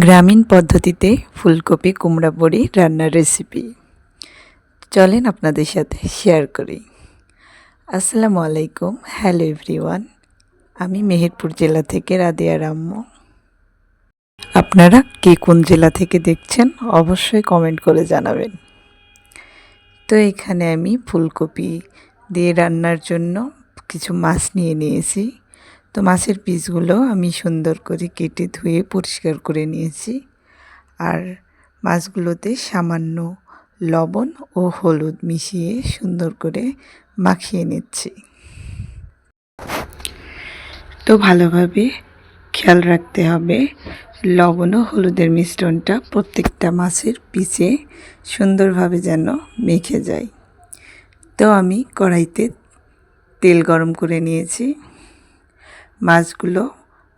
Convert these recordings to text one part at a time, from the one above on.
গ্রামীণ পদ্ধতিতে ফুলকপি কুমড়া বড়ি রান্নার রেসিপি চলেন আপনাদের সাথে শেয়ার করি। আসসালামু আলাইকুম, হ্যালো এভরিওয়ান। আমি মেহেরপুর জেলা থেকে রাদিয়া রাম্মু। আপনারা কে কোন জেলা থেকে দেখছেন অবশ্যই কমেন্ট করে জানাবেন। তো এখানে আমি ফুলকপি দিয়ে রান্নার জন্য কিছু মাছ নিয়ে নিয়েছি। তো মাছের পিসগুলো আমি সুন্দর করে কেটে ধুয়ে পরিষ্কার করে নিয়েছি। আর মাছগুলোতে সামান্য লবণ ও হলুদ মিশিয়ে সুন্দর করে মাখিয়ে নিচ্ছি। তো ভালোভাবে খেয়াল রাখতে হবে লবণ ও হলুদের মিশ্রণটা প্রত্যেকটা মাছের পিছে সুন্দরভাবে যেন মেখে যায়। তো আমি কড়াইতে তেল গরম করে নিয়েছি মাছগুলো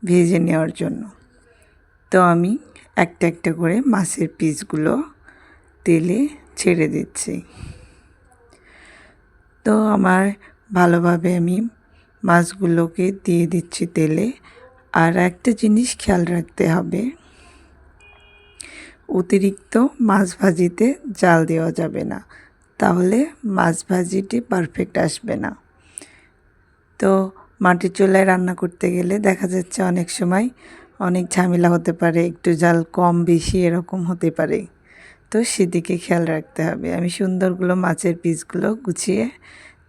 ভেজে নেওয়ার জন্য। তো আমি একটা একটা করে মাছের পিসগুলো তেলে ছেড়ে দিচ্ছি। তো আমার ভালোভাবে আমি মাছগুলোকে দিয়ে দিচ্ছি তেলে। আর একটা জিনিস খেয়াল রাখতে হবে, অতিরিক্ত মাছ ভাজিতে জাল দেওয়া যাবে না, তাহলে মাছ ভাজিটি পারফেক্ট আসবে না। তো মাটির চুলায় রান্না করতে গেলে দেখা যাচ্ছে অনেক সময় অনেক ঝামেলা হতে পারে, একটু জাল কম বেশি এরকম হতে পারে। তো সেদিকে খেয়াল রাখতে হবে। আমি সুন্দরগুলো মাছের পিসগুলো গুছিয়ে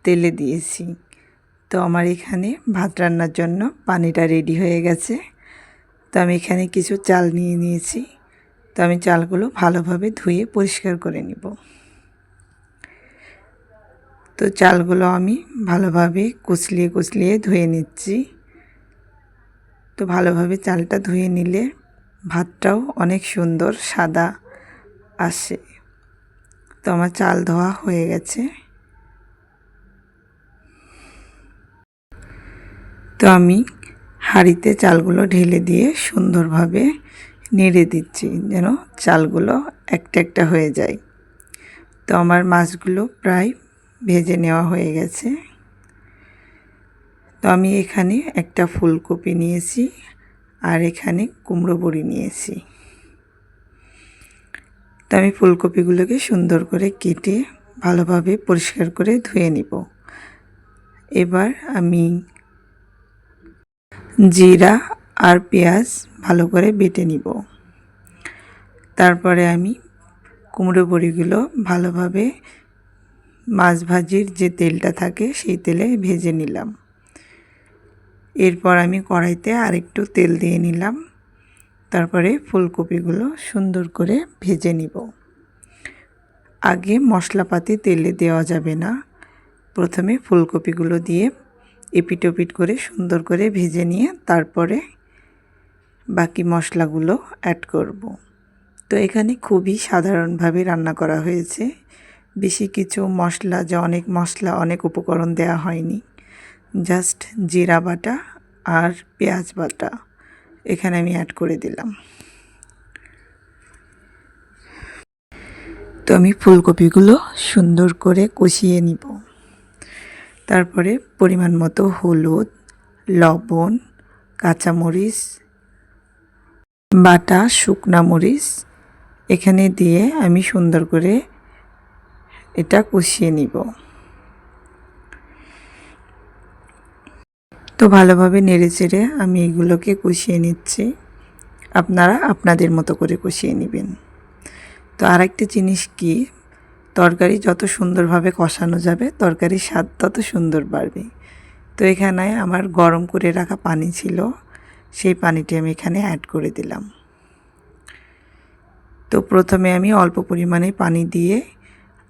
তেলে দিয়েছি। তো আমার এখানে ভাত রান্নার জন্য পানিটা রেডি হয়ে গেছে। তো আমি এখানে কিছু চাল নিয়ে নিয়েছি। তো আমি চালগুলো ভালোভাবে ধুয়ে পরিষ্কার করে নিব। তো চালগুলো আমি ভালোভাবে কুচলিয়ে কুচলিয়ে ধুয়ে নিচ্ছি। তো ভালোভাবে চালটা ধুয়ে নিলে ভাতটাও অনেক সুন্দর সাদা আসে। তো আমার চাল ধোয়া হয়ে গেছে। তো আমি হাঁড়িতে চালগুলো ঢেলে দিয়ে সুন্দরভাবে নেড়ে দিচ্ছি যেন চালগুলো একটা একটা হয়ে যায়। তো আমার মাছগুলো প্রায় ভেজে নেওয়া হয়ে গেছে। তো আমি এখানে একটা ফুলকপি নিয়েছি আর এখানে কুমড়ো বড়ি নিয়েছি। তো আমি ফুলকপিগুলোকে সুন্দর করে কেটে ভালোভাবে পরিষ্কার করে ধুয়ে নিব। এবার আমি জিরা আর পেঁয়াজ ভালো করে বেটে নিব। তারপরে আমি কুমড়ো বড়িগুলো ভালোভাবে মাছ ভাজির যে তেলটা থাকে সেই তেলে ভেজে নিলাম। এরপর আমি কড়াইতে আরেকটু তেল দিয়ে নিলাম। তারপরে ফুলকপিগুলো সুন্দর করে ভেজে নিব। আগে মশলাপাতি তেলে দেওয়া যাবে না, প্রথমে ফুলকপিগুলো দিয়ে এপিট ওপিট করে সুন্দর করে ভেজে নিয়ে তারপরে বাকি মশলাগুলো অ্যাড করব। তো এখানে খুবই সাধারণভাবে রান্না করা হয়েছে, বেশি কিছু মশলা অনেক মশলা অনেক উপকরণ দেওয়া হয়নি। জাস্ট জিরা বাটা আর পেঁয়াজ বাটা এখানে আমি অ্যাড করে দিলাম। তো আমি ফুলকপিগুলো সুন্দর করে কষিয়ে নিব। তারপরে পরিমাণ মতো হলুদ, লবণ, কাঁচামরিচ বাটা, শুকনা মরিচ এখানে দিয়ে আমি সুন্দর করে এটা কষিয়ে নিব। তো ভালোভাবে নেড়েচেড়ে আমি এগুলোকে কষিয়ে নিচ্ছি। আপনারা আপনাদের মতো করে কষিয়ে নেবেন। তো আরেকটা জিনিস কি, তরকারি যত সুন্দরভাবে কষানো যাবে তরকারির স্বাদ তত সুন্দর বাড়বে। তো এখানে আমার গরম করে রাখা পানি ছিল, সেই পানিটি আমি এখানে অ্যাড করে দিলাম। তো প্রথমে আমি অল্প পরিমাণে পানি দিয়ে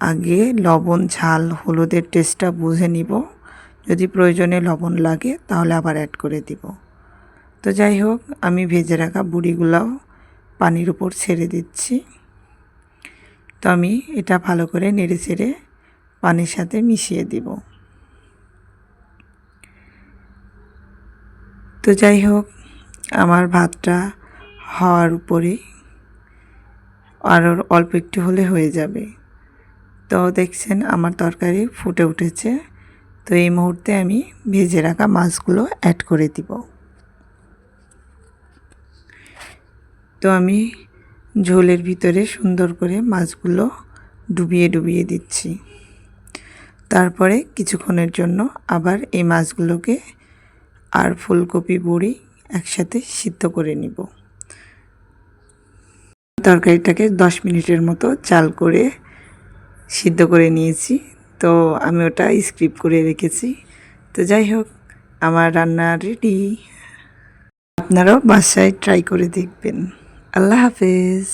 আগে লবণ ঝাল হলুদের টেস্টটা বুঝে নিব। যদি প্রয়োজনে লবণ লাগে তাহলে আবার অ্যাড করে দিব। তো যাই হোক, আমি ভেজে রাখা বড়িগুলোও পানির উপর ছেড়ে দিচ্ছি। তো আমি এটা ভালো করে নেড়ে চেড়ে পানির সাথে মিশিয়ে দিব। তো যাই হোক, আমার ভাতটা হওয়ার উপরে আরও অল্প একটু হলে হয়ে যাবে। তো দেখছেন আমার তরকারি ফুটে উঠেছে। তো এই মুহূর্তে আমি ভেজে রাখা মাছগুলো অ্যাড করে দিব। তো আমি ঝোলের ভিতরে সুন্দর করে মাছগুলো ডুবিয়ে ডুবিয়ে দিচ্ছি। তারপরে কিছুক্ষণের জন্য আবার এই মাছগুলোকে আর ফুলকপি বড়ি একসাথে সিদ্ধ করে নিব। তরকারিটাকে 10 মিনিটের মতো জাল করে সিদ্ধ করে নিয়েছি। তো আমি ওটা স্কিপ করে রেখেছি। তো যাই হোক, আমার রান্না রেডি। আপনারাও বাসায় ট্রাই করে দেখবেন। আল্লাহ হাফেজ।